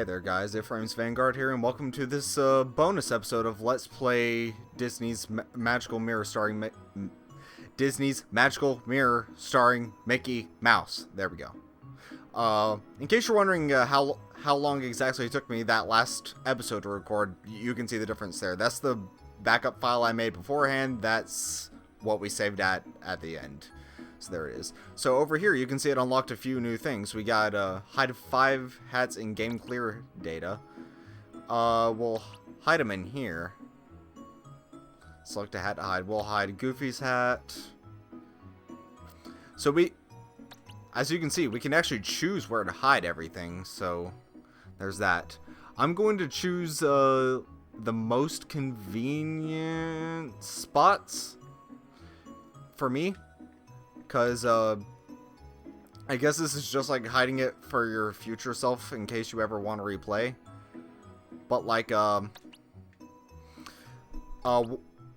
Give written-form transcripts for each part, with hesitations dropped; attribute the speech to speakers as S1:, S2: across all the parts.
S1: Hey there guys, Ephraim's Vanguard here, and welcome to this bonus episode of Let's Play Disney's Magical Mirror starring Mickey Mouse. There we go. In case you're wondering how long exactly it took me that last episode to record, you can see the difference there. That's the backup file I made beforehand. That's what we saved at the end. So there it is. So over here you can see it unlocked a few new things. We got hide 5 hats in game clear data. We'll hide them in here. Select a hat to hide. We'll hide Goofy's hat. So as you can see, we can actually choose where to hide everything. So there's that. I'm going to choose the most convenient spots for me. Because, I guess this is just like hiding it for your future self in case you ever want to replay. But, like,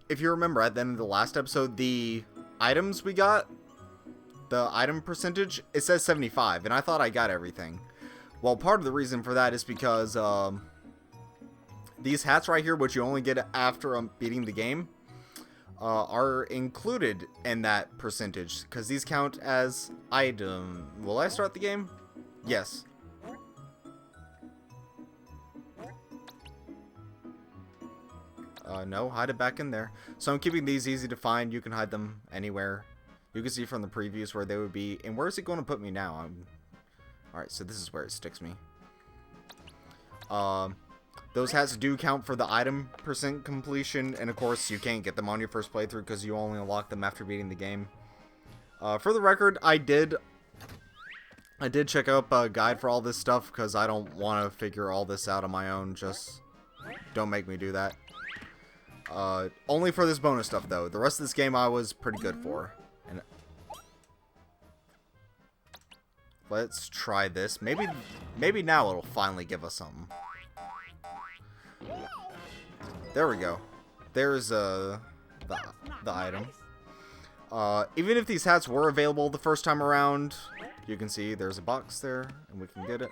S1: if you remember at the end of the last episode, the items we got, the item percentage, it says 75, and I thought I got everything. Well, part of the reason for that is because, these hats right here, which you only get after beating the game, are included in that percentage because these count as item. Will I start the game? Yes. No, hide it back in there. So I'm keeping these easy to find. You can hide them anywhere. You can see from the previews where they would be. And where is it going to put me now? Alright, so this is where it sticks me. Those hats do count for the item percent completion, and of course you can't get them on your first playthrough because you only unlock them after beating the game. For the record, I did check up a guide for all this stuff because I don't want to figure all this out on my own. Just don't make me do that. Only for this bonus stuff though. The rest of this game I was pretty good for. And let's try this. Maybe now it'll finally give us something. There we go. There's the item. Even if these hats were available the first time around, you can see there's a box there, and we can get it.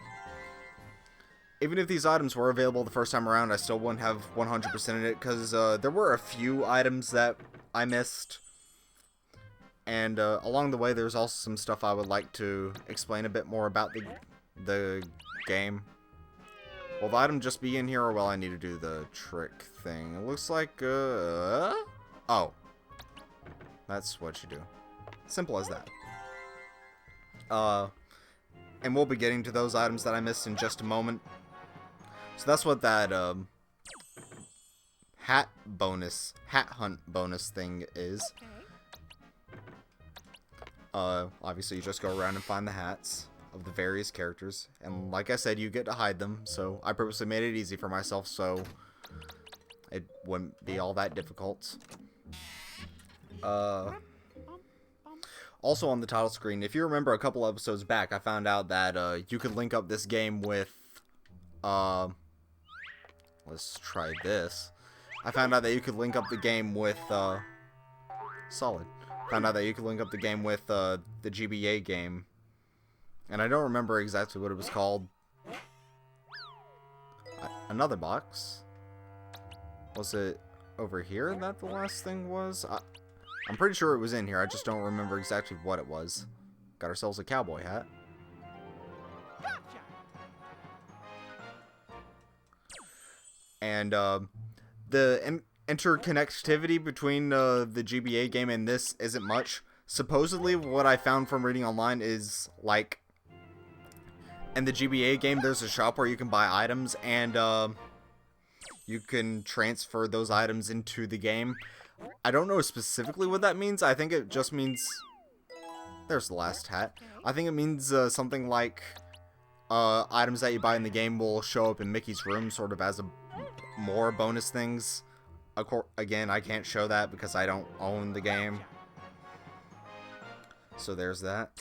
S1: Even if these items were available the first time around, I still wouldn't have 100% in it, because there were a few items that I missed. And along the way, there's also some stuff I would like to explain a bit more about the game. Will the item just be in here, or will I need to do the trick thing? It looks like, oh. That's what you do. Simple as that. And we'll be getting to those items that I missed in just a moment. So that's what that, hat hunt bonus thing is. Obviously you just go around and find the hats of the various characters, and like I said, you get to hide them, so I purposely made it easy for myself so it wouldn't be all that difficult. Also on the title screen, if you remember a couple episodes back, I found out that you could link up this game with let's try this. I found out that you could link up the game with Solid. Found out that you could link up the game with the GBA game. And I don't remember exactly what it was called. Another box? Was it over here that the last thing was? I'm pretty sure it was in here. I just don't remember exactly what it was. Got ourselves a cowboy hat. And the interconnectivity between the GBA game and this isn't much. Supposedly, what I found from reading online is, like, in the GBA game, there's a shop where you can buy items, and you can transfer those items into the game. I don't know specifically what that means. I think it just means... There's the last hat. I think it means something like items that you buy in the game will show up in Mickey's room, sort of as more bonus things. Again, I can't show that because I don't own the game. So there's that.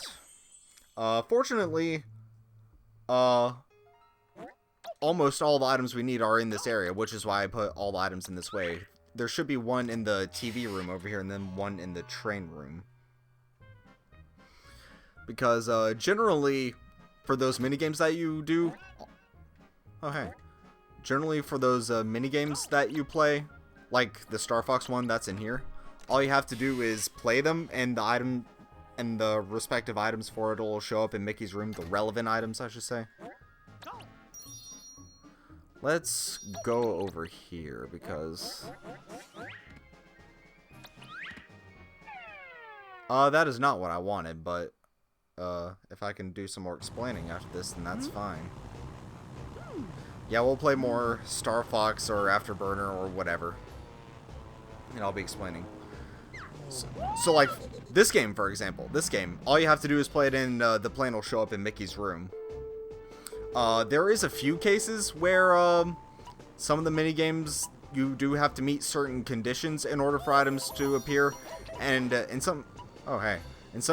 S1: Fortunately... almost all the items we need are in this area, which is why I put all the items in this way. There should be one in the TV room over here, and then one in the train room. Because, generally, for those minigames that you do, Oh, hey. Generally, for those mini games that you play, like the Star Fox one that's in here, all you have to do is play them, and the item and the respective items for it will show up in Mickey's room. The relevant items, I should say. Let's go over here because that is not what I wanted, but if I can do some more explaining after this, then that's fine. Yeah, we'll play more Star Fox or Afterburner or whatever, and I'll be explaining. So like this game, for example, all you have to do is play it in the plane will show up in Mickey's room. There is a few cases where some of the mini games you do have to meet certain conditions in order for items to appear, and in some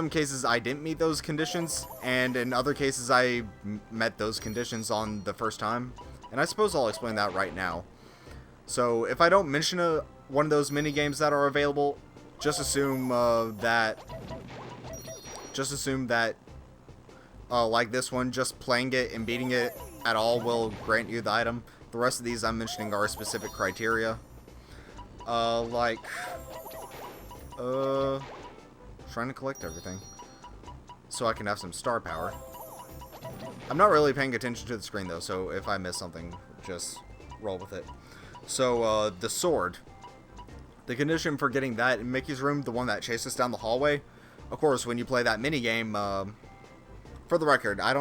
S1: cases I didn't meet those conditions, and in other cases I met those conditions on the first time, and I suppose I'll explain that right now. So if I don't mention one of those mini games that are available, just assume that like this one, just playing it and beating it at all will grant you the item. The rest of these I'm mentioning are specific criteria. Trying to collect everything so I can have some star power. I'm not really paying attention to the screen though, so if I miss something, just roll with it. So, the sword. The condition for getting that in Mickey's room, the one that chases down the hallway, of course, when you play that minigame, for the record, I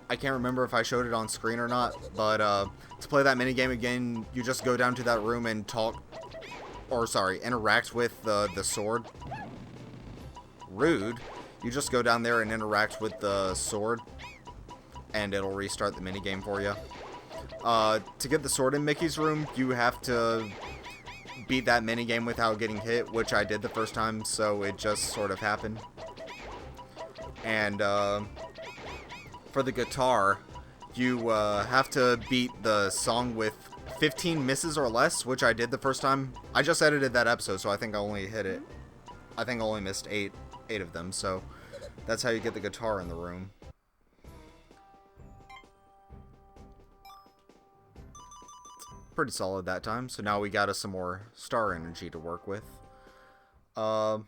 S1: can't remember if I showed it on screen or not, but to play that minigame again, you just go down to that room and interact with the sword. Rude. You just go down there and interact with the sword, and it'll restart the minigame for you. To get the sword in Mickey's room, you have to beat that minigame without getting hit, which I did the first time, so it just sort of happened. And for the guitar, you have to beat the song with 15 misses or less, which I did the first time. I just edited that episode, so I think I only missed eight of them, so that's how you get the guitar in the room. Pretty solid that time, so now we got us some more star energy to work with. The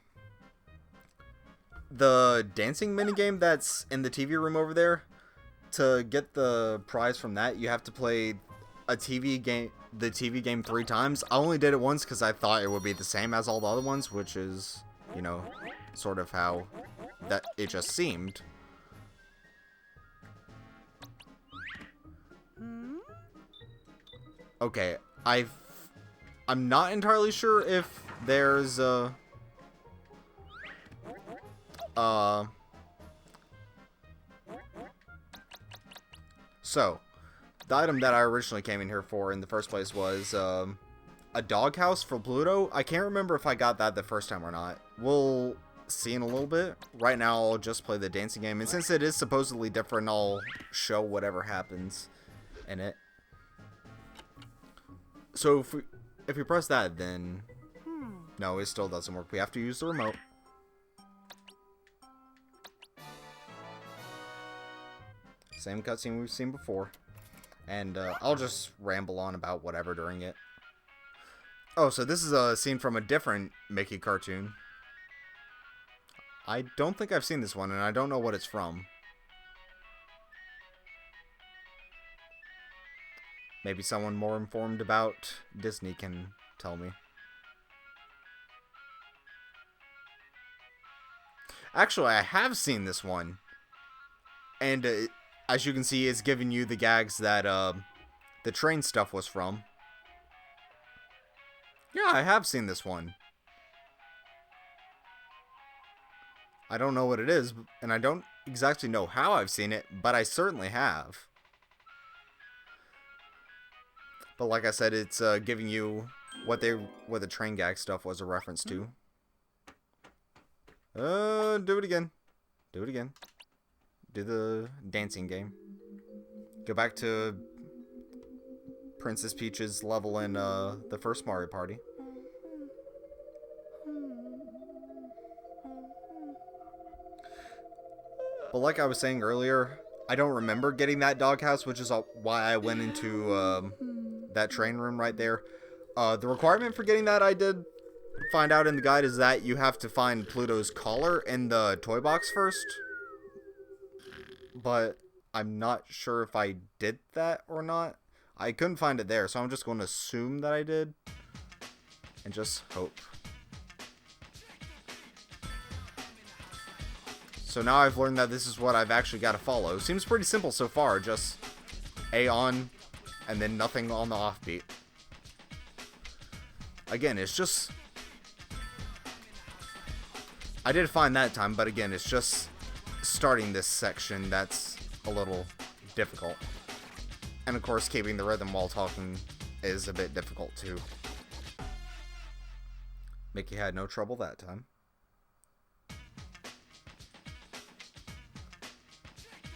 S1: dancing minigame that's in the TV room over there, to get the prize from that, you have to play the TV game 3 times. I only did it once because I thought it would be the same as all the other ones, which is, you know, sort of how that it just seemed. Okay, I'm not entirely sure if there's so the item that I originally came in here for in the first place was a doghouse for Pluto. I can't remember if I got that the first time or not. We'll see in a little bit. Right now I'll just play the dancing game, and since it is supposedly different, I'll show whatever happens in it. So if we press that, then no, it still doesn't work. We have to use the remote. Same cutscene we've seen before, and I'll just ramble on about whatever during it. Oh, so this is a scene from a different Mickey cartoon. I don't think I've seen this one, and I don't know what it's from. Maybe someone more informed about Disney can tell me. Actually, I have seen this one. And as you can see, it's giving you the gags that the train stuff was from. Yeah, I have seen this one. I don't know what it is, and I don't exactly know how I've seen it, but I certainly have. But like I said, it's giving you what the train gag stuff was a reference to. Do it again. Do it again. Do the dancing game. Go back to Princess Peach's level in the first Mario Party. But like I was saying earlier, I don't remember getting that doghouse, which is why I went into that train room right there. The requirement for getting that, I did find out in the guide, is that you have to find Pluto's collar in the toy box first. But I'm not sure if I did that or not. I couldn't find it there, so I'm just going to assume that I did. And just hope. So now I've learned that this is what I've actually got to follow. Seems pretty simple so far, just A on, and then nothing on the offbeat. Again, it's just... I did find that time, but again, it's just starting this section that's a little difficult. And of course, keeping the rhythm while talking is a bit difficult too. Mickey had no trouble that time.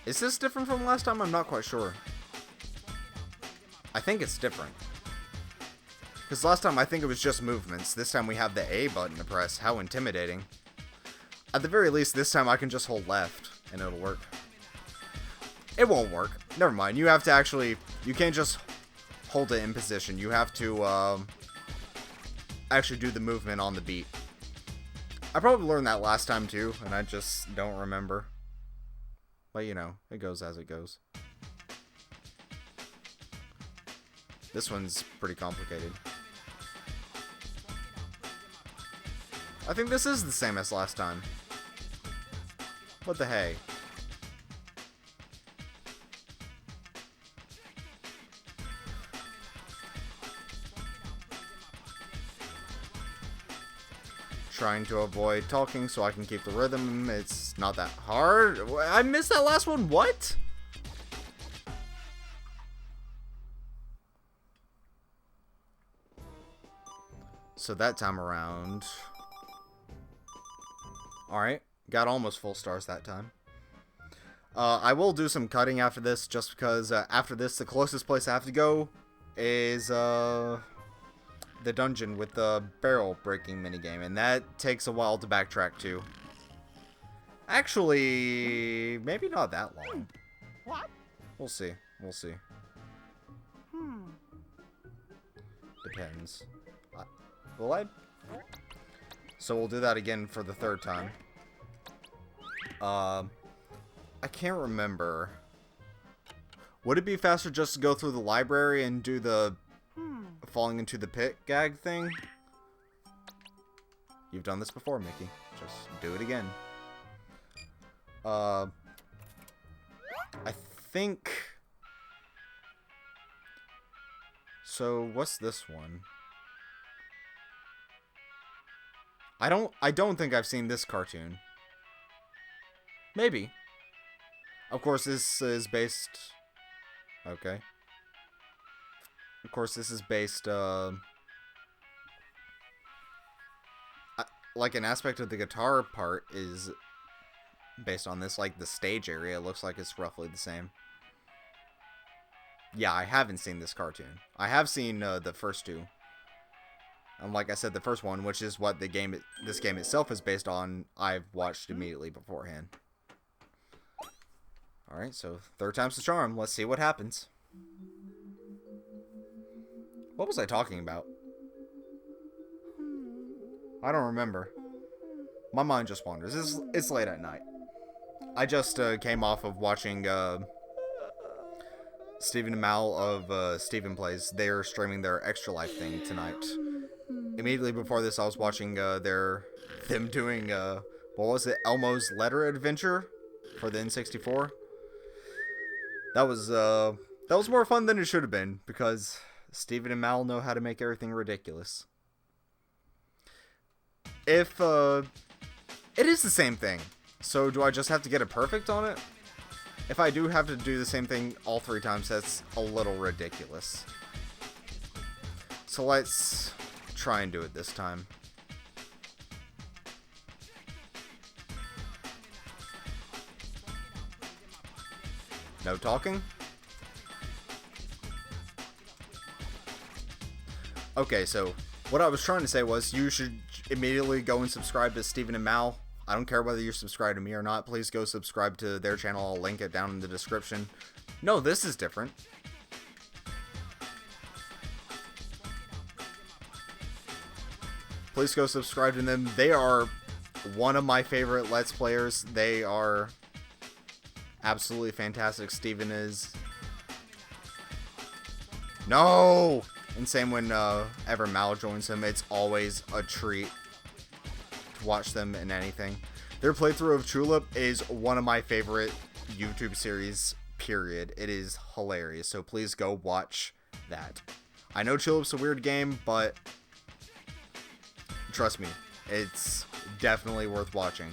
S1: Is this different from last time? I'm not quite sure. I think it's different. Because last time I think it was just movements. This time we have the A button to press. How intimidating. At the very least, this time I can just hold left and it'll work. It won't work. Never mind. You have to actually... You can't just hold it in position. You have to actually do the movement on the beat. I probably learned that last time too, and I just don't remember. But you know, it goes as it goes. This one's pretty complicated. I think this is the same as last time. What the hey? Trying to avoid talking so I can keep the rhythm. It's not that hard. I missed that last one. What? So that time around... Alright. Got almost full stars that time. I will do some cutting after this, just because after this, the closest place I have to go is the dungeon with the barrel breaking minigame, and that takes a while to backtrack to. Actually, maybe not that long.
S2: What?
S1: We'll see. We'll see. Depends. Will I? So we'll do that again for the third time. I can't remember. Would it be faster just to go through the library and do the falling into the pit gag thing? You've done this before, Mickey. Just do it again. I think... So, what's this one? I don't think I've seen this cartoon. Maybe. Of course, this is based... Okay. Of course, this is based, like, an aspect of the guitar part is based on this. Like, the stage area looks like it's roughly the same. Yeah, I haven't seen this cartoon. I have seen, the first two. And like I said, the first one, which is what this game itself is based on, I've watched immediately beforehand. Alright, so third time's the charm. Let's see what happens. What was I talking about? I don't remember. My mind just wanders. It's late at night. I just came off of watching Stephen and Mal of Stephen Plays. They're streaming their Extra Life thing tonight. Immediately before this, I was watching them doing what was it? Elmo's Letter Adventure for the N64. That was more fun than it should have been, because Stephen and Mal know how to make everything ridiculous. If it is the same thing, so do I just have to get it perfect on it? If I do have to do the same thing all 3 times, that's a little ridiculous. So let's try and do it this time. No talking? Okay, so what I was trying to say was you should immediately go and subscribe to Stephen and Mal I don't care whether you're subscribed to me or not. Please go subscribe to their channel. I'll link it down in the description. No, this is different. Please go subscribe to them. They are one of my favorite Let's Players. They are absolutely fantastic. Steven is... No! And same when ever Mal joins him. It's always a treat to watch them in anything. Their playthrough of Chulip is one of my favorite YouTube series, period. It is hilarious. So please go watch that. I know Chulip's a weird game, but trust me, it's definitely worth watching.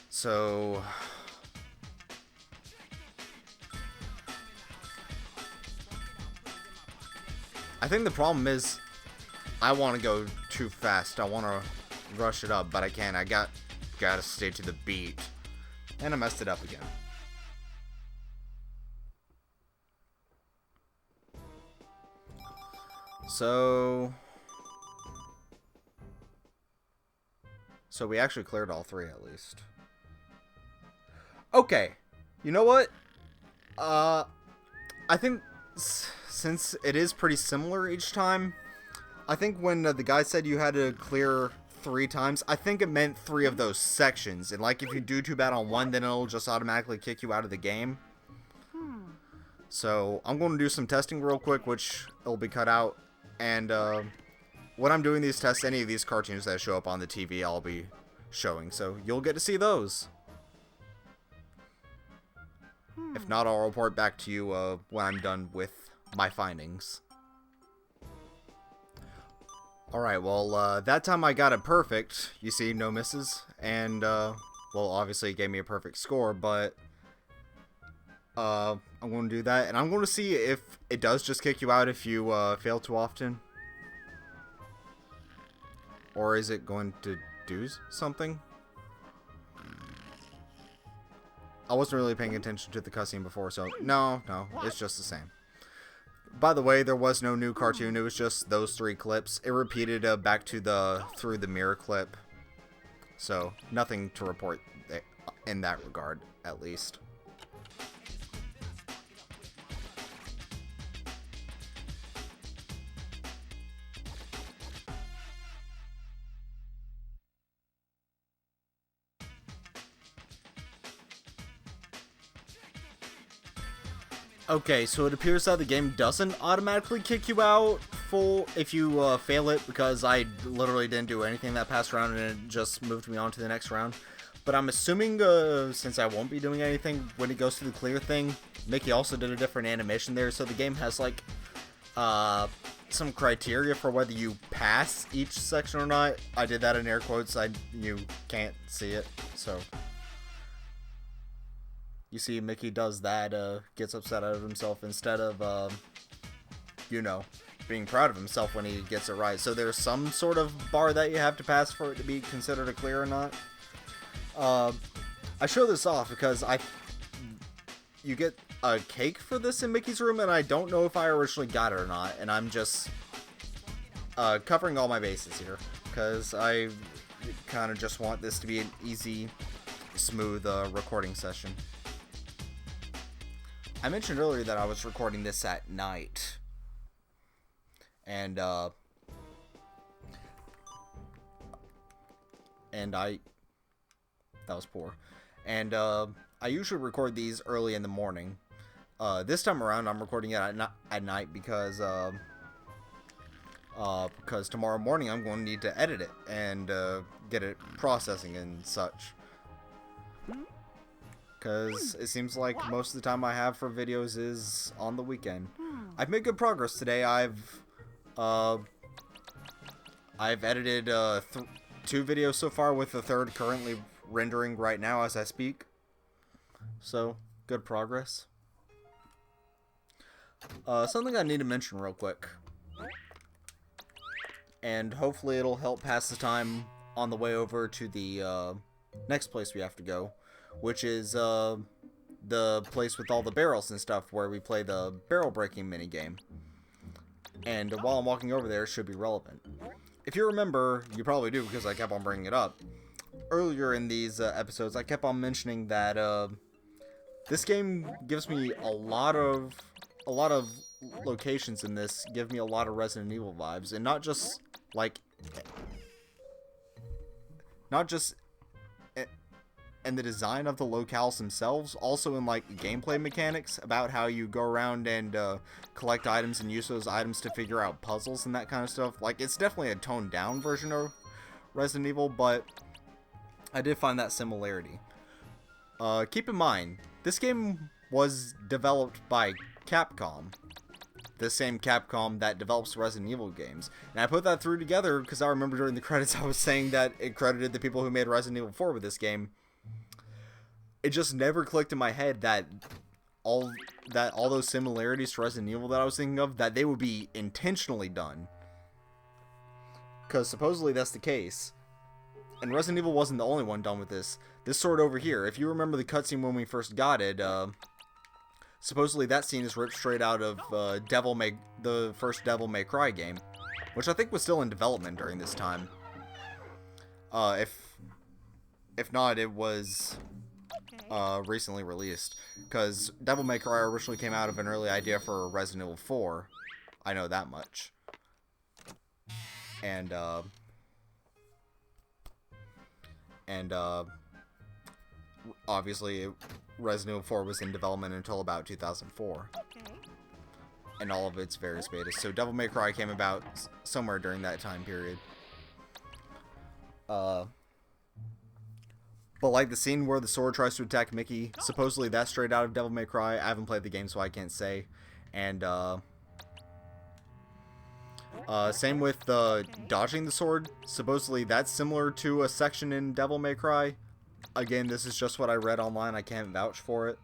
S1: So I think the problem is I want to go too fast. I want to rush it up, but I can't. I gotta stay to the beat. And I messed it up again. So we actually cleared all three at least. Okay. You know what? I think since it is pretty similar each time, I think when the guy said you had to clear 3 times, I think it meant 3 of those sections. And like if you do too bad on one, then it'll just automatically kick you out of the game. So I'm going to do some testing real quick, which will be cut out. And when I'm doing these tests, any of these cartoons that show up on the TV, I'll be showing. So you'll get to see those. If not, I'll report back to you when I'm done with my findings. Alright, well, that time I got it perfect. You see, no misses. And, well, obviously it gave me a perfect score, but I'm going to do that. And I'm going to see if it does just kick you out if you fail too often. Or is it going to do something? I wasn't really paying attention to the cutscene before, so no, it's just the same. By the way, there was no new cartoon. It was just those 3 clips. It repeated back to the through the mirror clip. So nothing to report in that regard, at least. Okay, so it appears that the game doesn't automatically kick you out full if you fail it, because I literally didn't do anything that past round and it just moved me on to the next round. But I'm assuming, since I won't be doing anything when it goes to the clear thing, Mickey also did a different animation there, so the game has like some criteria for whether you pass each section or not. I did that in air quotes. You can't see it, so... You see, Mickey does that, gets upset out of himself instead of, you know, being proud of himself when he gets it right. So there's some sort of bar that you have to pass for it to be considered a clear or not. I show this off because you get a cake for this in Mickey's room, and I don't know if I originally got it or not. And I'm just covering all my bases here because I kind of just want this to be an easy, smooth recording session. I mentioned earlier that I was recording this at night, and that was poor, and I usually record these early in the morning. This time around I'm recording it at night because tomorrow morning I'm going to need to edit it and get it processing and such. Because it seems like most of the time I have for videos is on the weekend. I've made good progress today. I've edited 2 videos so far, with the 3rd currently rendering right now as I speak. So, good progress. Something I need to mention real quick. And hopefully it'll help pass the time on the way over to the next place we have to go, which is the place with all the barrels and stuff where we play the barrel breaking minigame. And while I'm walking over there, it should be relevant. If you remember, you probably do because I kept on bringing it up. Earlier in these episodes, I kept on mentioning that this game gives me a lot of locations in this give me a lot of Resident Evil vibes, and not just in the design of the locales themselves, also in like gameplay mechanics about how you go around and collect items and use those items to figure out puzzles and that kind of stuff. Like, it's definitely a toned down version of Resident Evil, but I did find that similarity. Keep in mind, this game was developed by Capcom, the same Capcom that develops Resident Evil games. And I put that through together because I remember during the credits I was saying that it credited the people who made Resident Evil 4 with this game. It just never clicked in my head that all those similarities to Resident Evil that I was thinking of, that they would be intentionally done. Because supposedly that's the case. And Resident Evil wasn't the only one done with this. This sword over here, if you remember the cutscene when we first got it, supposedly that scene is ripped straight out of the first Devil May Cry game, which I think was still in development during this time. If not, it was recently released, because Devil May Cry originally came out of an early idea for Resident Evil 4. I know that much. And obviously Resident Evil 4 was in development until about 2004. And all of its various betas. So Devil May Cry came about somewhere during that time period. But like the scene where the sword tries to attack Mickey, supposedly that's straight out of Devil May Cry. I haven't played the game, so I can't say. And same with dodging the sword. Supposedly that's similar to a section in Devil May Cry. Again, this is just what I read online. I can't vouch for it.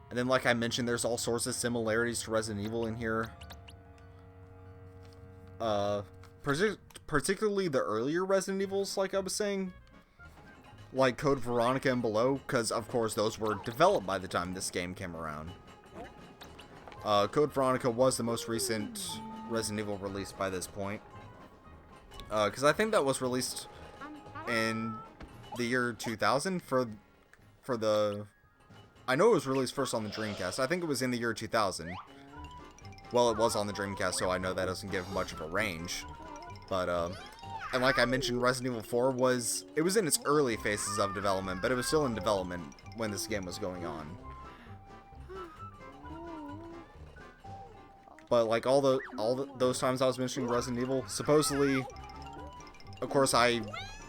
S1: And then, like I mentioned, there's all sorts of similarities to Resident Evil in here. Particularly the earlier Resident Evils, like I was saying. Like Code Veronica and below, because, of course, those were developed by the time this game came around. Code Veronica was the most recent Resident Evil released by this point. Because I think that was released in the year 2000 for the... I know it was released first on the Dreamcast. I think it was in the year 2000. Well, it was on the Dreamcast, so I know that doesn't give much of a range. But, and like I mentioned, Resident Evil 4 was in its early phases of development, but it was still in development when this game was going on. But like all those times I was mentioning Resident Evil, supposedly, of course, I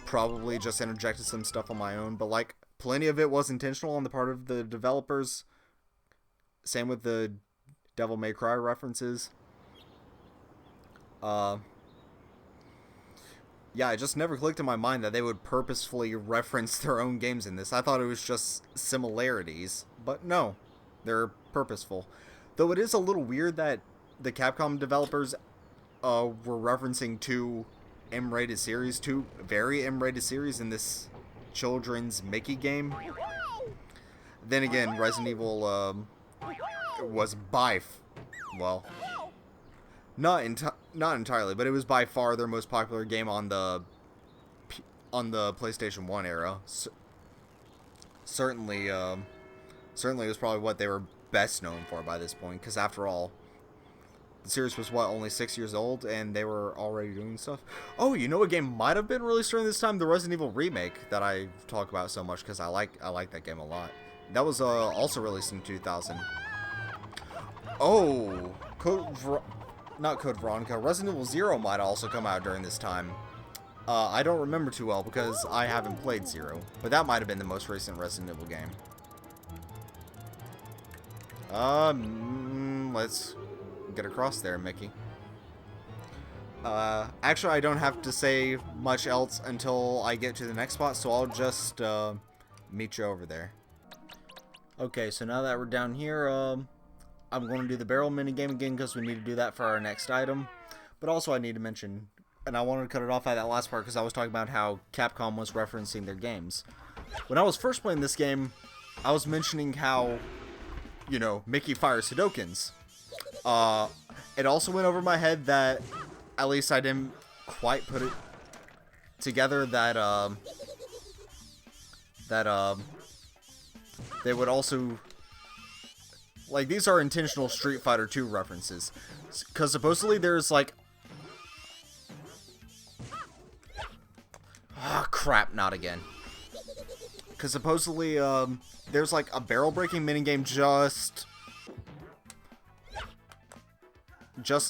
S1: probably just interjected some stuff on my own, but like plenty of it was intentional on the part of the developers. Same with the Devil May Cry references. Yeah, it just never clicked in my mind that they would purposefully reference their own games in this. I thought it was just similarities, but no, they're purposeful. Though it is a little weird that the Capcom developers were referencing two M-rated series, two very M-rated series in this children's Mickey game. Then again, Resident Evil was well, not entirely, but it was by far their most popular game on the PlayStation 1 era. Certainly it was probably what they were best known for by this point, because after all, the series was, what, only 6 years old, and they were already doing stuff. Oh, you know what game might have been released during this time? The Resident Evil remake that I talk about so much, because I like that game a lot. That was also released in 2000. Oh, not Code Veronica. Resident Evil 0 might also come out during this time. I don't remember too well because I haven't played 0, but that might have been the most recent Resident Evil game. Let's get across there, Mickey. Actually, I don't have to say much else until I get to the next spot, so I'll just meet you over there. Okay, so now that we're down here, I'm going to do the barrel minigame again because we need to do that for our next item. But also I need to mention, and I wanted to cut it off at that last part because I was talking about how Capcom was referencing their games. When I was first playing this game, I was mentioning how, you know, Mickey fires Hadokens. it also went over my head that, at least I didn't quite put it together, that, they would also, like, these are intentional Street Fighter 2 references. Because supposedly there's, like, ah, crap, not again. Because supposedly, there's, like, a barrel-breaking minigame just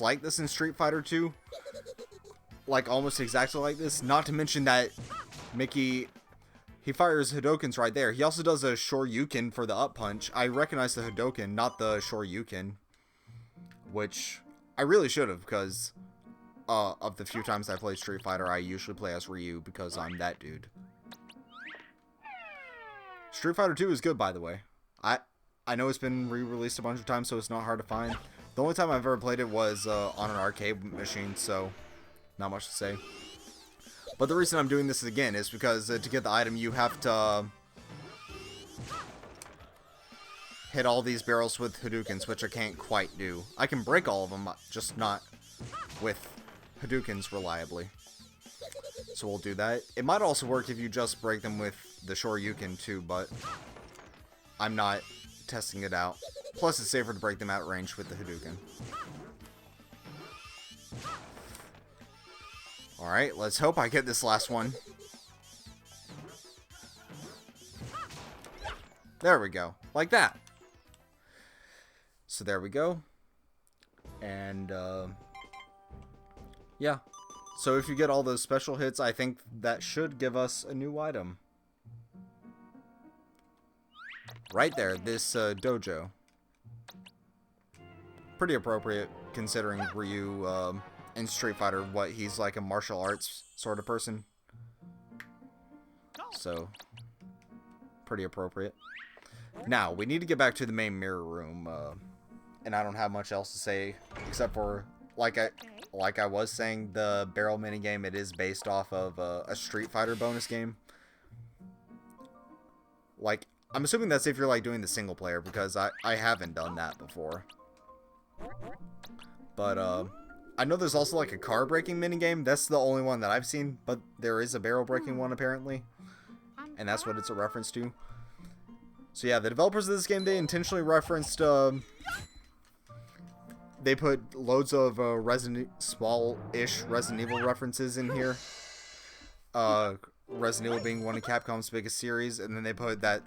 S1: like this in Street Fighter 2. Like, almost exactly like this. Not to mention that Mickey, he fires Hadokens right there. He also does a Shoryuken for the up punch. I recognize the Hadoken, not the Shoryuken. Which I really should have, because of the few times I play Street Fighter, I usually play as Ryu because I'm that dude. Street Fighter 2 is good, by the way. I know it's been re-released a bunch of times, so it's not hard to find. The only time I've ever played it was on an arcade machine, so not much to say. But the reason I'm doing this again is because to get the item, you have to hit all these barrels with Hadoukens, which I can't quite do. I can break all of them, just not with Hadoukens reliably. So we'll do that. It might also work if you just break them with the Shoryuken too, but I'm not testing it out. Plus, it's safer to break them at range with the Hadouken. Alright, let's hope I get this last one. There we go. Like that. So there we go. And, yeah. So if you get all those special hits, I think that should give us a new item. Right there, this dojo. Pretty appropriate considering Ryu in Street Fighter, what he's like a martial arts sort of person. So, pretty appropriate. Now, we need to get back to the main mirror room, and I don't have much else to say except for, like I was saying, the barrel minigame, it is based off of a Street Fighter bonus game. Like, I'm assuming that's if you're like doing the single player, because I haven't done that before. But I know there's also like a car breaking minigame. That's the only one that I've seen, but there is a barrel breaking one apparently, and that's what it's a reference to. So yeah, the developers of this game, they intentionally referenced they put loads of small-ish Resident Evil references in here. Resident Evil being one of Capcom's biggest series, and then they put that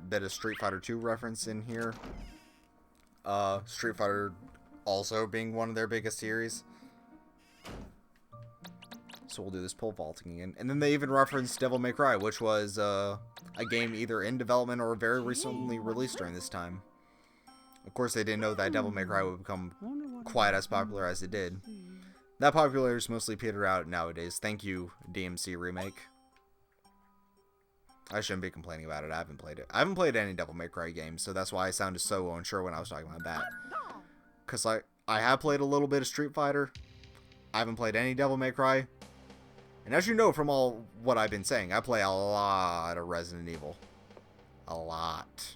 S1: bit of Street Fighter 2 reference in here. Street Fighter also being one of their biggest series. So we'll do this pole vaulting again. And then they even referenced Devil May Cry, which was a game either in development or very recently released during this time. Of course, they didn't know that Devil May Cry would become quite as popular as it did. That popularity is mostly petered out nowadays. Thank you, DMC Remake. I shouldn't be complaining about it. I haven't played it. I haven't played any Devil May Cry games, so that's why I sounded so unsure when I was talking about that. Because I have played a little bit of Street Fighter. I haven't played any Devil May Cry. And as you know from all what I've been saying, I play a lot of Resident Evil. A lot.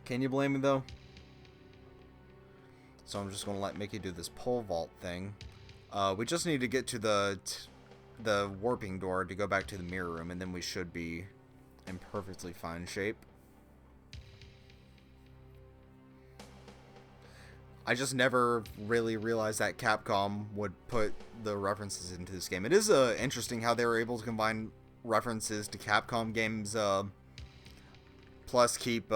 S1: Can you blame me, though? So I'm just going to let Mickey do this pole vault thing. We just need to get to the warping door to go back to the mirror room, and then we should be in perfectly fine shape. I just never really realized that Capcom would put the references into this game. It is interesting how they were able to combine references to Capcom games, plus keep,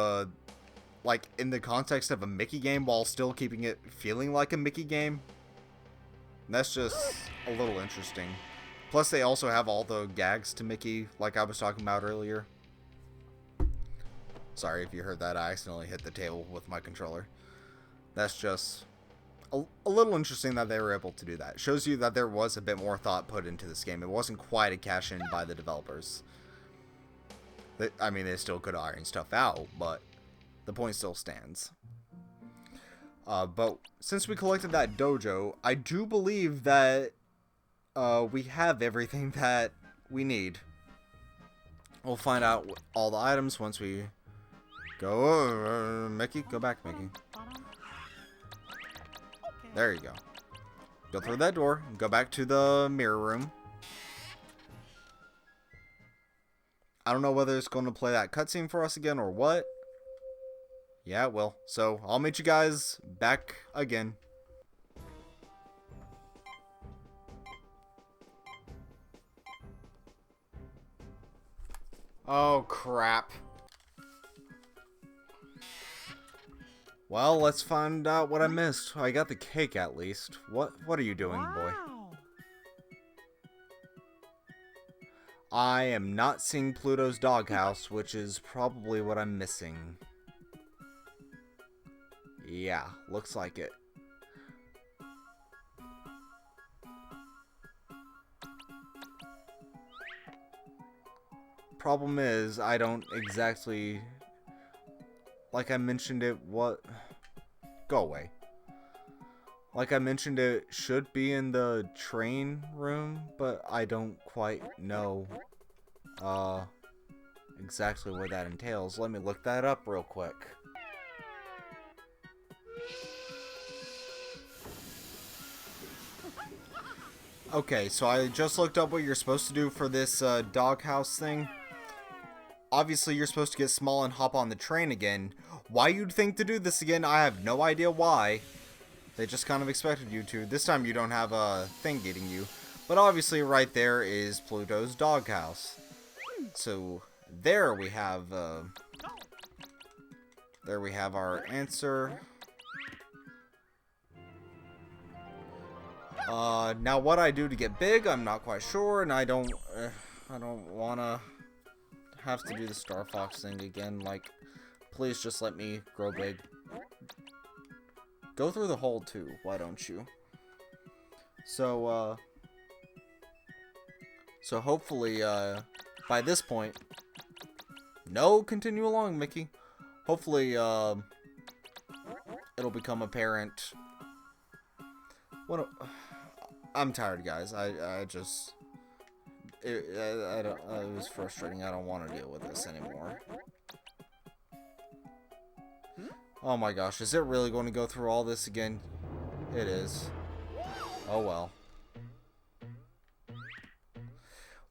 S1: like, in the context of a Mickey game while still keeping it feeling like a Mickey game. That's just a little interesting. Plus, they also have all the gags to Mickey, like I was talking about earlier. Sorry if you heard that, I accidentally hit the table with my controller. That's just a little interesting that they were able to do that. It shows you that there was a bit more thought put into this game. It wasn't quite a cash-in by the developers. I mean, they still could iron stuff out, but the point still stands. But since we collected that dojo, I do believe that we have everything that we need. We'll find out all the items once we Go, Mickey. Go back, Mickey. There you go. Go through that door and go back to the mirror room. I don't know whether it's going to play that cutscene for us again or what. Yeah, it will. So, I'll meet you guys back again. Oh, crap. Well, let's find out what I missed. I got the cake at least. What are you doing, boy? I am not seeing Pluto's doghouse, which is probably what I'm missing. Yeah, looks like it. Problem is, I don't exactly... Like I mentioned it, what... Go away. Like I mentioned, it should be in the train room, but I don't quite know exactly what that entails. Let me look that up real quick. Okay, so I just looked up what you're supposed to do for this doghouse thing. Obviously, you're supposed to get small and hop on the train again. Why you'd think to do this again, I have no idea why. They just kind of expected you to. This time you don't have a thing getting you. But obviously right there is Pluto's doghouse. So there we have our answer. Now what I do to get big, I'm not quite sure, and I don't wanna have to do the Star Fox thing again. Like, please just let me grow big. Go through the hole too, why don't you? So hopefully, by this point... No, continue along, Mickey. Hopefully, it'll become apparent... I'm tired, guys. I just... It was frustrating. I don't want to deal with this anymore. Oh my gosh, is it really going to go through all this again? It is. Oh well.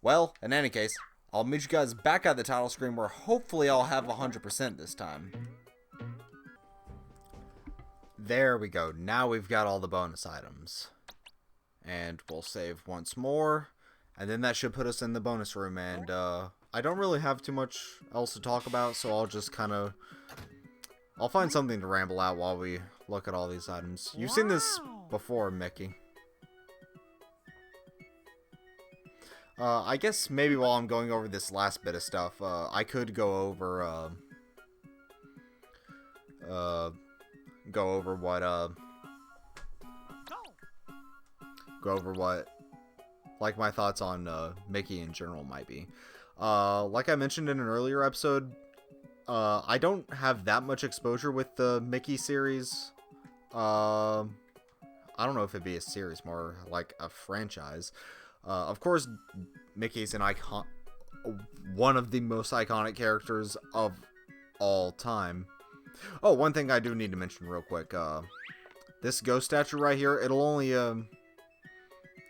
S1: Well, in any case, I'll meet you guys back at the title screen where hopefully I'll have 100% this time. There we go. Now we've got all the bonus items. And we'll save once more. And then that should put us in the bonus room. And I don't really have too much else to talk about, so I'll just kind of... I'll find something to ramble out while we look at all these items. You've seen this before, Mickey. I guess maybe while I'm going over this last bit of stuff, I could go over what like my thoughts on Mickey in general might be. Like I mentioned in an earlier episode, I don't have that much exposure with the Mickey series. I don't know if it'd be a series, more like a franchise. Of course, Mickey's an icon, one of the most iconic characters of all time. Oh, one thing I do need to mention real quick. This ghost statue right here, it'll only,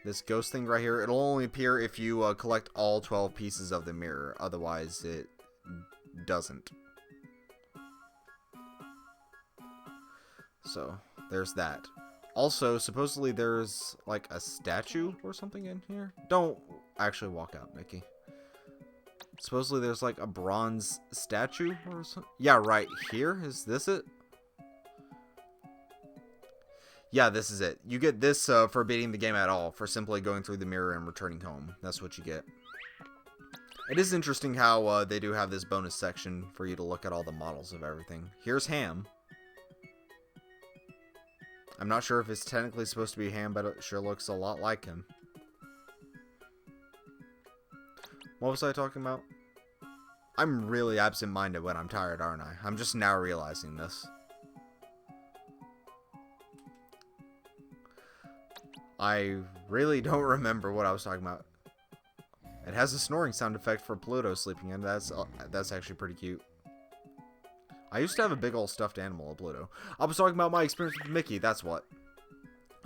S1: this ghost thing right here, it'll only appear if you collect all 12 pieces of the mirror. Otherwise, it doesn't. So, there's that. Also, supposedly there's, like, a statue or something in here. Don't actually walk out, Mickey. Supposedly there's, like, a bronze statue or something. Yeah, right here. Is this it? Yeah, this is it. You get this for beating the game at all, for simply going through the mirror and returning home. That's what you get. It is interesting how they do have this bonus section for you to look at all the models of everything. Here's Ham. I'm not sure if it's technically supposed to be Ham, but it sure looks a lot like him. What was I talking about? I'm really absent-minded when I'm tired, aren't I? I'm just now realizing this. I really don't remember what I was talking about. It has a snoring sound effect for Pluto sleeping in. That's actually pretty cute. I used to have a big old stuffed animal of Pluto. I was talking about my experience with Mickey, that's what.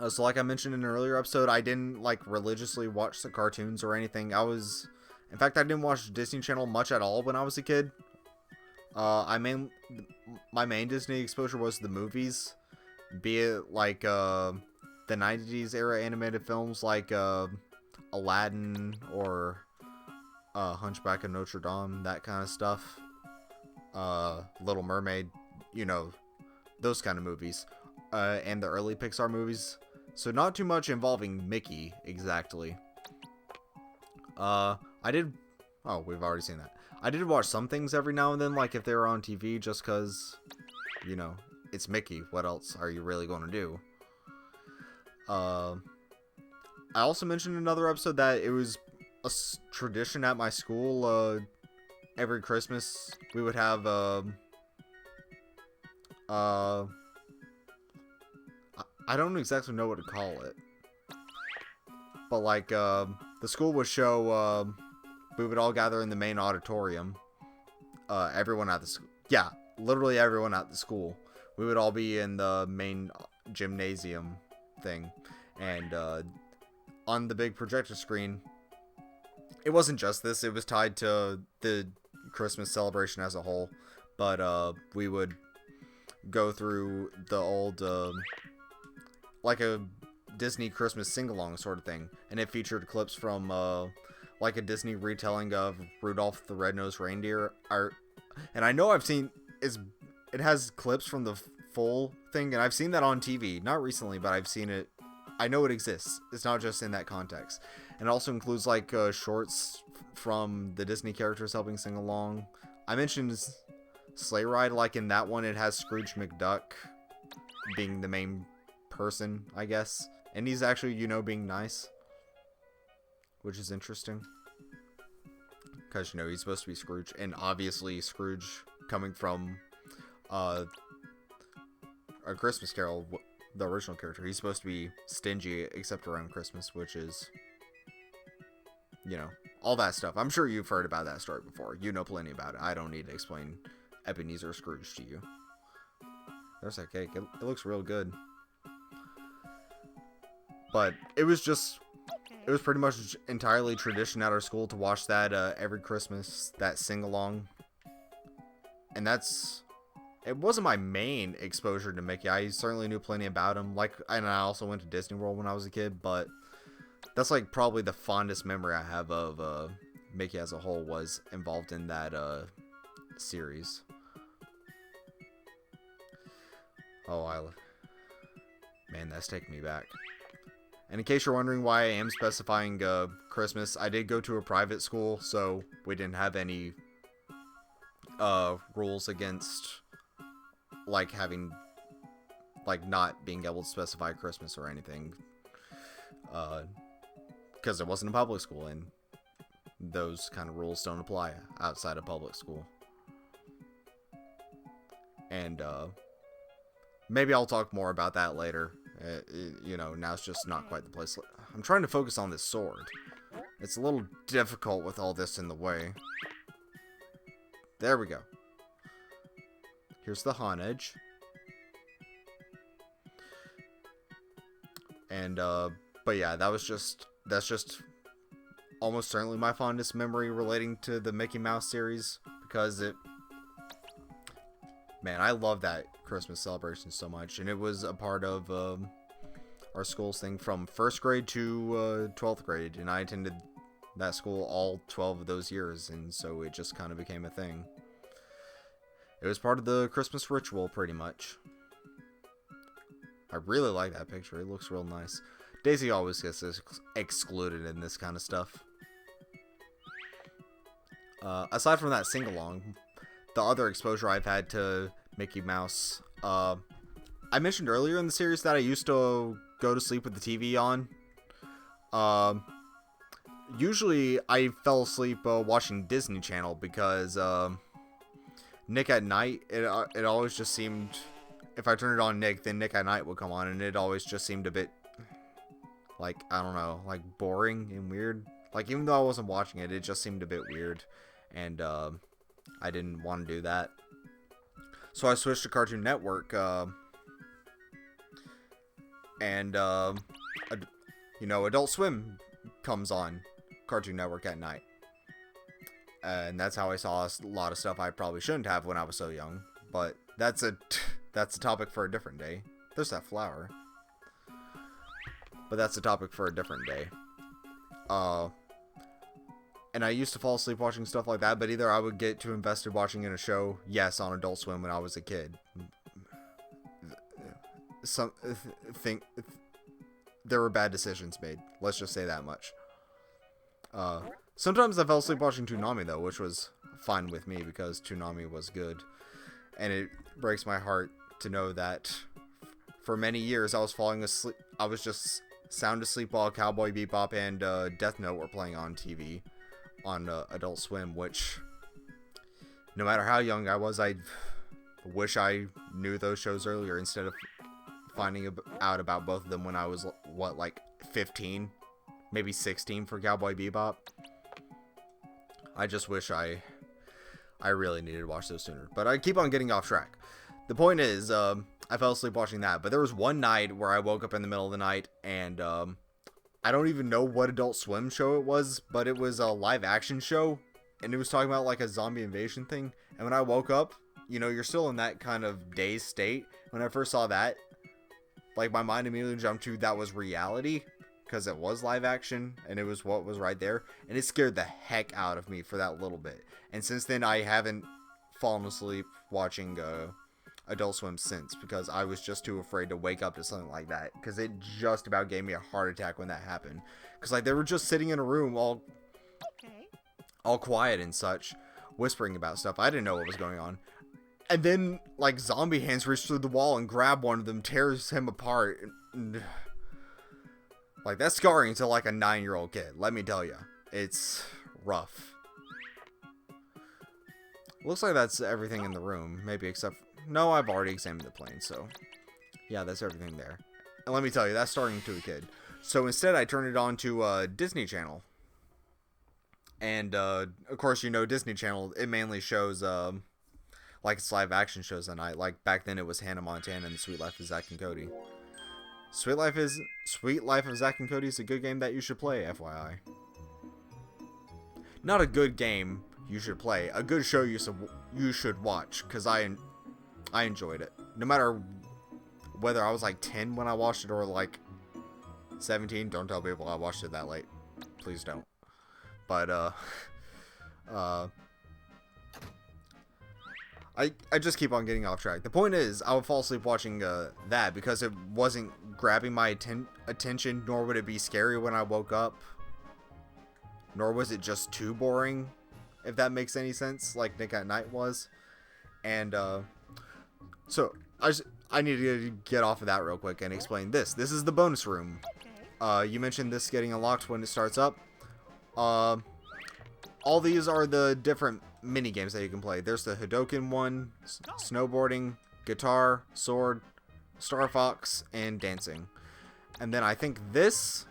S1: So like I mentioned in an earlier episode, I didn't like religiously watch the cartoons or anything. In fact, I didn't watch Disney Channel much at all when I was a kid. My main Disney exposure was the movies, be it like the 90s era animated films like Aladdin or Hunchback of Notre Dame, that kind of stuff. Little Mermaid, you know, those kind of movies. And the early Pixar movies. So not too much involving Mickey, exactly. Oh, we've already seen that. I did watch some things every now and then, like if they were on TV, just because, you know, it's Mickey. What else are you really going to do? I also mentioned in another episode that it was a tradition at my school, every Christmas we would have, I don't exactly know what to call it. But like, the school would show, we would all gather in the main auditorium. Everyone at the school. Yeah, literally everyone at the school. We would all be in the main gymnasium thing. And, on the big projector screen, it wasn't just this. It was tied to the Christmas celebration as a whole. But, we would go through the old, like a Disney Christmas sing-along sort of thing, and it featured clips from like a Disney retelling of Rudolph the Red-Nosed Reindeer. And I know it has clips from the full thing, and I've seen that on TV, not recently, but I've seen it. I know it exists. It's not just in that context. And it also includes like shorts from the Disney characters helping sing along. I mentioned Sleigh Ride, like in that one it has Scrooge McDuck being the main person, I guess, and he's actually, you know, being nice, which is interesting, because, you know, he's supposed to be Scrooge, and obviously Scrooge, coming from A Christmas Carol, the original character, he's supposed to be stingy except around Christmas, which is, you know, all that stuff. I'm sure you've heard about that story before. You know plenty about it. I don't need to explain Ebenezer Scrooge to you. There's that cake. It looks real good. But it was pretty much entirely tradition at our school to watch that every Christmas, that sing-along. And it wasn't my main exposure to Mickey. I certainly knew plenty about him. And I also went to Disney World when I was a kid, but that's like probably the fondest memory I have of Mickey as a whole was involved in that series. Oh, man, that's taking me back. And in case you're wondering why I am specifying Christmas, I did go to a private school, so we didn't have any rules against like having, like, not being able to specify Christmas or anything, because it wasn't a public school, and those kind of rules don't apply outside of public school. And maybe I'll talk more about that later. You know, now it's just not quite the place. I'm trying to focus on this sword. It's a little difficult with all this in the way. There we go. Here's the Han edge. And, but yeah, that's just almost certainly my fondest memory relating to the Mickey Mouse series, because man, I love that Christmas celebration so much, and it was a part of our school's thing from 1st grade to 12th grade, and I attended that school all 12 of those years, and so it just kind of became a thing. It was part of the Christmas ritual, pretty much. I really like that picture. It looks real nice. Daisy always gets excluded in this kind of stuff. Aside from that sing-along, the other exposure I've had to Mickey Mouse, I mentioned earlier in the series that I used to go to sleep with the TV on. Usually I fell asleep watching Disney Channel, because Nick at Night, it always just seemed, if I turned it on Nick, then Nick at Night would come on, and it always just seemed a bit, like, I don't know, like boring and weird. Like, even though I wasn't watching it, it just seemed a bit weird, and I didn't want to do that. So I switched to Cartoon Network, and you know, Adult Swim comes on Cartoon Network at night. And that's how I saw a lot of stuff I probably shouldn't have when I was so young. But that's a topic for a different day. There's that flower. But that's a topic for a different day. And I used to fall asleep watching stuff like that, but either I would get too invested watching in a show, yes, on Adult Swim when I was a kid. There were bad decisions made. Let's just say that much. Sometimes I fell asleep watching Toonami though, which was fine with me because Toonami was good. And it breaks my heart to know that for many years I was falling asleep. I was just sound asleep while Cowboy Bebop and Death Note were playing on TV on Adult Swim, which no matter how young I was, I wish I knew those shows earlier instead of finding out about both of them when I was, what, like 15? Maybe 16 for Cowboy Bebop. I just wish I really needed to watch those sooner. But I keep on getting off track. The point is, I fell asleep watching that. But there was one night where I woke up in the middle of the night and I don't even know what Adult Swim show it was, but it was a live action show. And it was talking about like a zombie invasion thing. And when I woke up, you know, you're still in that kind of dazed state. When I first saw that, like my mind immediately jumped to that was reality. Because it was live action, and it was what was right there, and it scared the heck out of me for that little bit. And since then, I haven't fallen asleep watching Adult Swim since, because I was just too afraid to wake up to something like that, because it just about gave me a heart attack when that happened. Because like they were just sitting in a room, all quiet and such, whispering about stuff. I didn't know what was going on, and then like zombie hands reach through the wall and grab one of them, tears him apart. And like, that's scarring to, like, a 9-year-old kid. Let me tell you. It's rough. Looks like that's everything in the room. Maybe except... No, I've already examined the plane, so... Yeah, that's everything there. And let me tell you, that's starting to a kid. So instead, I turned it on to Disney Channel. And, of course, you know, Disney Channel, it mainly shows, like, it's live-action shows at night. Like, back then it was Hannah Montana and The Sweet Life of Zack and Cody. Sweet Life of Zack and Cody is a good game that you should play, FYI. Not a good game you should play, a good show you should watch, because I enjoyed it. No matter whether I was like 10 when I watched it or like 17, don't tell people I watched it that late. Please don't. But I just keep on getting off track. The point is, I would fall asleep watching that because it wasn't grabbing my attention, nor would it be scary when I woke up. Nor was it just too boring, if that makes any sense, like Nick at Night was. And so I need to get off of that real quick and explain this. This is the bonus room. You mentioned this getting unlocked when it starts up. All these are the different mini games that you can play. There's the Hadoken one, snowboarding, guitar, sword, Star Fox, and dancing. And then I think this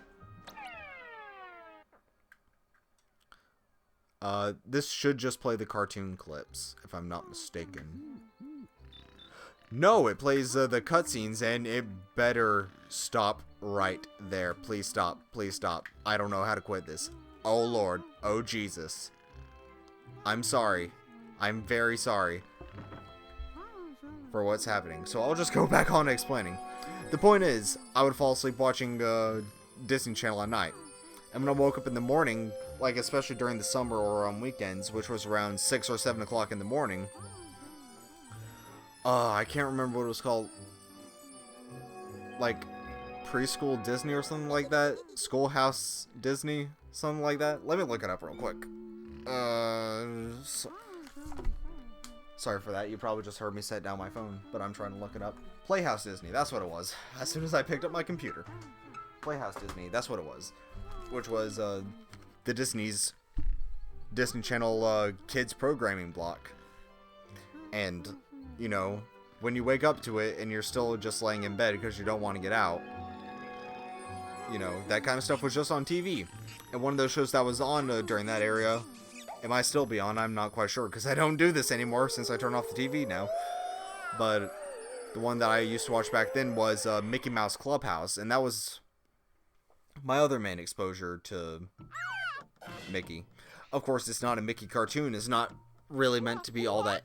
S1: should just play the cartoon clips, if I'm not mistaken. No, it plays the cutscenes, and it better stop right there. Please stop. Please stop. I don't know how to quit this. Oh Lord. Oh Jesus. I'm sorry. I'm very sorry for what's happening. So I'll just go back on to explaining. The point is, I would fall asleep watching Disney Channel at night. And when I woke up in the morning, like especially during the summer or on weekends, which was around 6 or 7 o'clock in the morning, I can't remember what it was called. Like preschool Disney or something like that. Schoolhouse Disney, something like that. Let me look it up real quick. Sorry for that. You probably just heard me set down my phone, but I'm trying to look it up. Playhouse Disney, that's what it was. As soon as I picked up my computer. Playhouse Disney, that's what it was. Which was the Disney Channel kids programming block. And, you know, when you wake up to it and you're still just laying in bed because you don't want to get out, you know, that kind of stuff was just on TV. And one of those shows that was on during that area, it might still be on, I'm not quite sure, because I don't do this anymore since I turned off the TV now. but the one that I used to watch back then was Mickey Mouse Clubhouse, and that was my other main exposure to Mickey. Of course, it's not a Mickey cartoon. It's not really meant to be all that.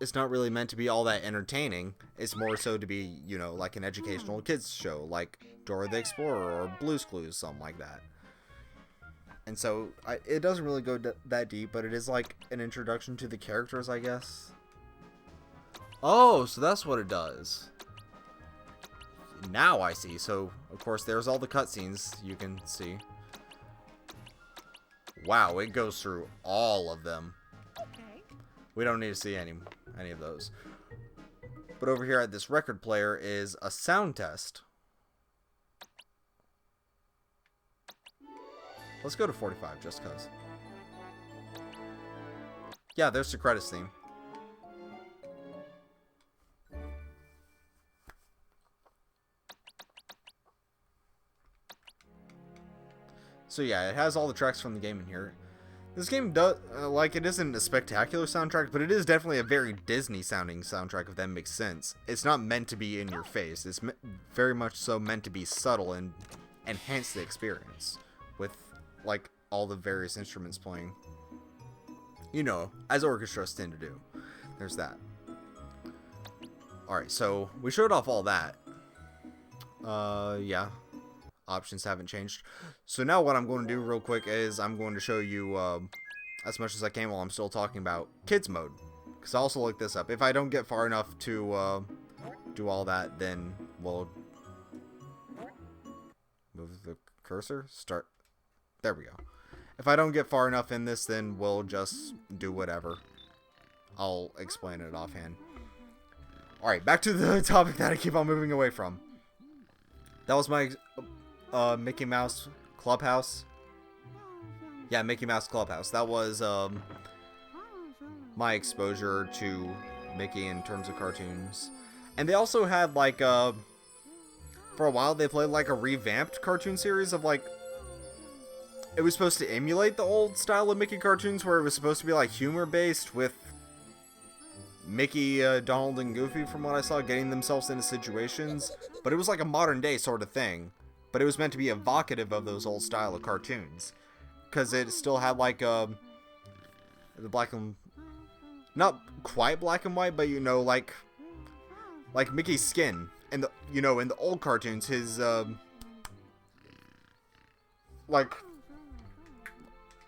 S1: It's not really meant to be all that entertaining. It's more so to be, you know, like an educational kids show, like Dora the Explorer or Blue's Clues, something like that. And so it doesn't really go that deep, but it is like an introduction to the characters, I guess. Oh, so that's what it does. Now I see. So, of course, there's all the cutscenes you can see. Wow, it goes through all of them. We don't need to see any of those. But over here at this record player is a sound test. Let's go to 45 just cuz. Yeah, there's the credits theme. So yeah, it has all the tracks from the game in here. This game does, like, it isn't a spectacular soundtrack, but it is definitely a very Disney-sounding soundtrack, if that makes sense. It's not meant to be in your face. It's very much so meant to be subtle and enhance the experience with, like, all the various instruments playing. You know, as orchestras tend to do. There's that. Alright, so we showed off all that. Yeah. Options haven't changed. So now what I'm going to do real quick is I'm going to show you as much as I can while I'm still talking about kids mode, because I also looked this up. If I don't get far enough to do all that, then we'll move the cursor. Start. There we go. If I don't get far enough in this, then we'll just do whatever. I'll explain it offhand. Alright, back to the topic that I keep on moving away from. That was my Mickey Mouse Clubhouse. Yeah, Mickey Mouse Clubhouse. That was my exposure to Mickey in terms of cartoons. And they also had like for a while they played like a revamped cartoon series of like, it was supposed to emulate the old style of Mickey cartoons where it was supposed to be like humor based with Mickey, Donald, and Goofy, from what I saw, getting themselves into situations. But it was like a modern day sort of thing. But it was meant to be evocative of those old style of cartoons. Because it still had like the black and... not quite black and white, but you know, like Mickey's skin. And the, you know, in the old cartoons, his like...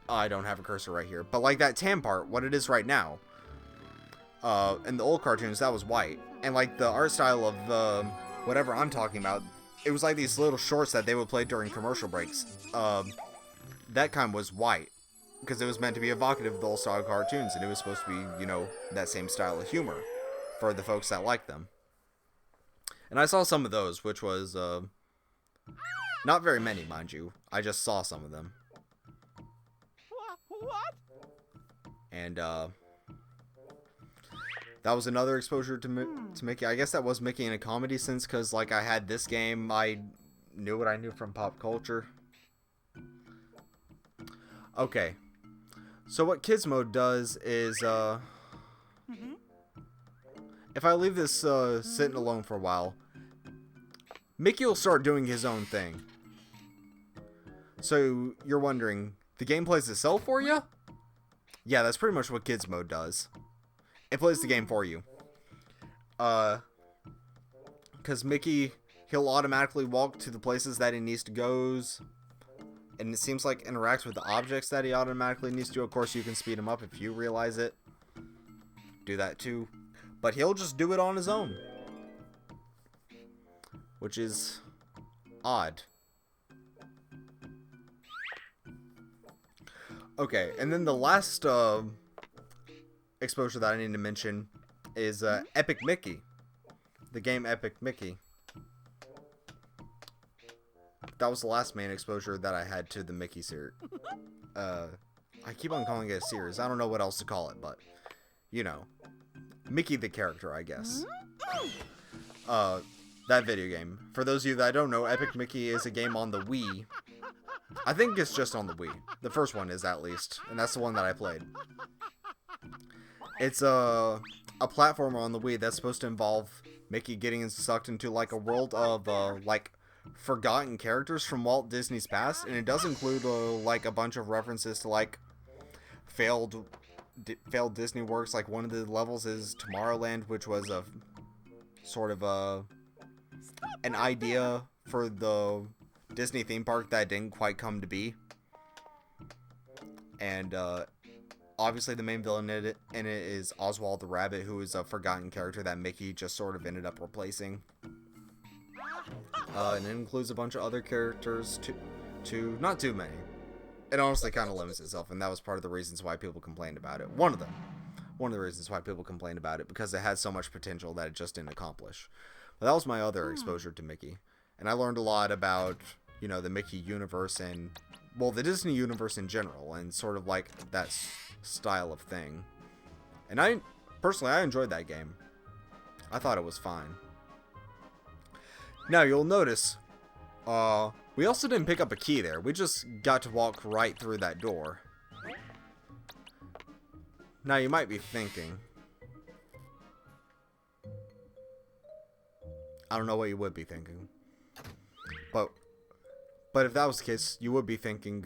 S1: I don't have a cursor right here. But like that tan part, what it is right now. In the old cartoons, that was white. And like the art style of whatever I'm talking about, it was like these little shorts that they would play during commercial breaks. That kind was white. Because it was meant to be evocative of the old style cartoons. And it was supposed to be, you know, that same style of humor. For the folks that like them. And I saw some of those, which was not very many, mind you. I just saw some of them.
S2: What?
S1: And that was another exposure to Mickey. I guess that was Mickey in a comedy sense, because like I had this game, I knew what I knew from pop culture. Okay, so what kids mode does is if I leave this sitting alone for a while, Mickey will start doing his own thing. So you're wondering, the game plays itself for you? Yeah, that's pretty much what kids mode does. It plays the game for you. Because Mickey, he'll automatically walk to the places that he needs to go. And it seems like interacts with the objects that he automatically needs to. Of course, you can speed him up if you realize it. Do that too. But he'll just do it on his own. Which is odd. Okay, and then the last exposure that I need to mention is Epic Mickey. The game Epic Mickey. That was the last main exposure that I had to the Mickey series. I keep on calling it a series. I don't know what else to call it, but, you know. Mickey the character, I guess. That video game. For those of you that don't know, Epic Mickey is a game on the Wii. I think it's just on the Wii. The first one is, at least. And that's the one that I played. It's a platformer on the Wii that's supposed to involve Mickey getting sucked into like a world of like forgotten characters from Walt Disney's past, and it does include like a bunch of references to like failed Disney works. Like one of the levels is Tomorrowland, which was a sort of an idea for the Disney theme park that didn't quite come to be. And obviously the main villain in it is Oswald the Rabbit, who is a forgotten character that Mickey just sort of ended up replacing. And it includes a bunch of other characters too. Not too many. It honestly kind of limits itself, and that was part of the reasons why people complained about it. One of the reasons why people complained about it, because it had so much potential that it just didn't accomplish. But that was my other exposure to Mickey. And I learned a lot about, you know, the Mickey universe and, well, the Disney universe in general, and sort of like that style of thing. And I enjoyed that game. I thought it was fine. Now, you'll notice, we also didn't pick up a key there. We just got to walk right through that door. Now, you might be thinking, I don't know what you would be thinking. But if that was the case, you would be thinking,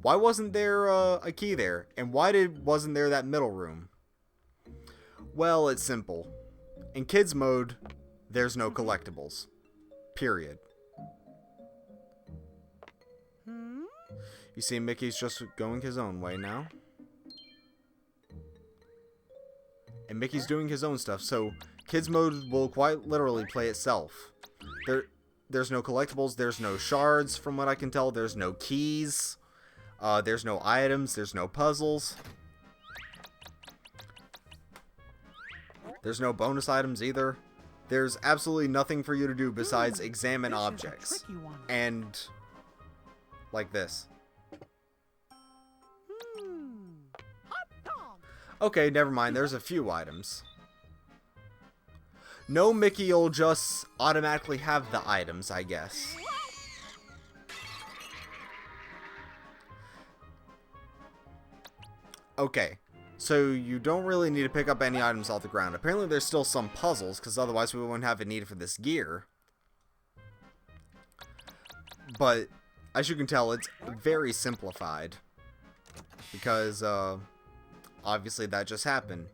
S1: why wasn't there a key there? And why wasn't there that middle room? Well, it's simple. In kids mode, there's no collectibles. Period. You see, Mickey's just going his own way now. And Mickey's doing his own stuff, so kids mode will quite literally play itself. There's no collectibles, there's no shards from what I can tell, there's no keys, there's no items, there's no puzzles. There's no bonus items either. There's absolutely nothing for you to do besides examine objects. And like this. Okay, never mind, there's a few items. No, Mickey will just automatically have the items, I guess. Okay, so you don't really need to pick up any items off the ground. Apparently there's still some puzzles, because otherwise we wouldn't have a need for this gear. But, as you can tell, it's very simplified. Because, obviously that just happened.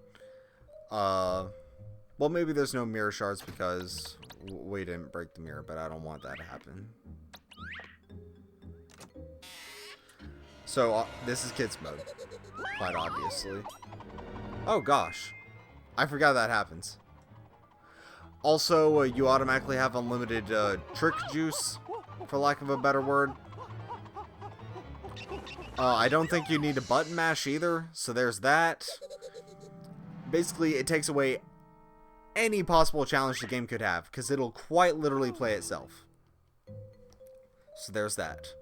S1: Well, maybe there's no mirror shards because we didn't break the mirror, but I don't want that to happen. So, this is kids mode, quite obviously. Oh gosh, I forgot that happens. Also, you automatically have unlimited trick juice, for lack of a better word. I don't think you need a button mash either, so there's that. Basically, it takes away any possible challenge the game could have, because it'll quite literally play itself. So there's that.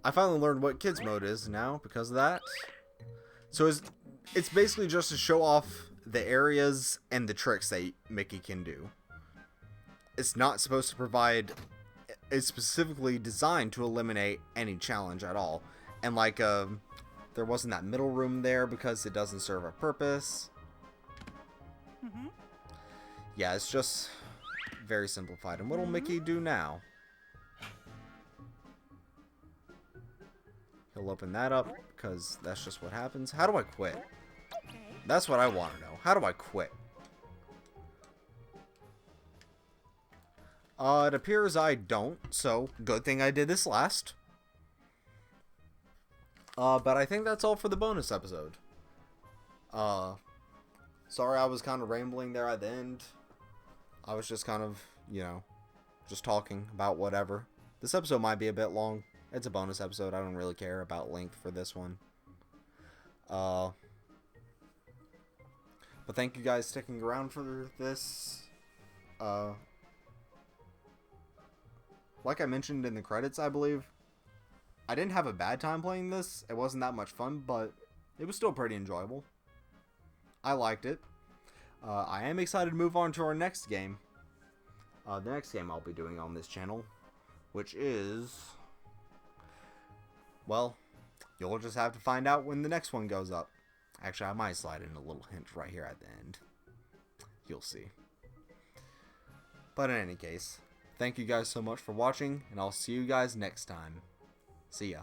S1: I finally learned what kids mode is now because of that. So it's basically just to show off the areas and the tricks that Mickey can do. It's not supposed to provide... It's specifically designed to eliminate any challenge at all. And like, there wasn't that middle room there because it doesn't serve a purpose. Yeah, it's just very simplified. And what will Mickey do now? He'll open that up, because that's just what happens. How do I quit? That's what I want to know. How do I quit? It appears I don't, so good thing I did this last. But I think that's all for the bonus episode. Sorry I was kind of rambling there at the end. I was just kind of, you know, just talking about whatever. This episode might be a bit long. It's a bonus episode. I don't really care about length for this one. But thank you guys sticking around for this. Like I mentioned in the credits, I believe, I didn't have a bad time playing this. It wasn't that much fun, but it was still pretty enjoyable. I liked it. I am excited to move on to our next game. The next game I'll be doing on this channel, which is... Well, you'll just have to find out when the next one goes up. Actually, I might slide in a little hint right here at the end. you'll see. But in any case, thank you guys so much for watching, and I'll see you guys next time. See ya.